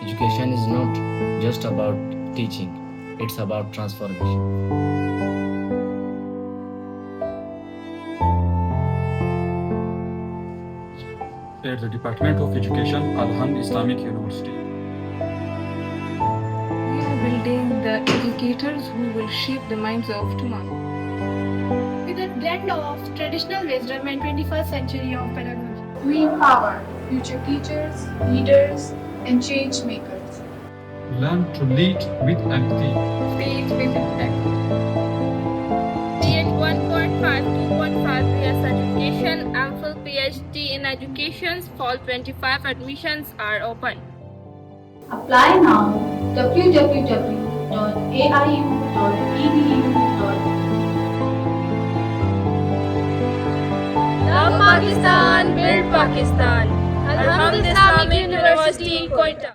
Education is not just about teaching, it's about transformation. At the Department of Education, Alhamd Islamic University. We are building the educators who will shape the minds of tomorrow. With a blend of traditional wisdom and 21st century of pedagogy. We empower future teachers, leaders, and change makers. Learn to lead with empathy. Faith with impact. Get 1.5, 2.5 years education, MPhil PhD in education, fall 25 admissions are open. Apply now www.aiu.edu.in. Love Pakistan, build Pakistan. Alhamd Islamic University, Quetta.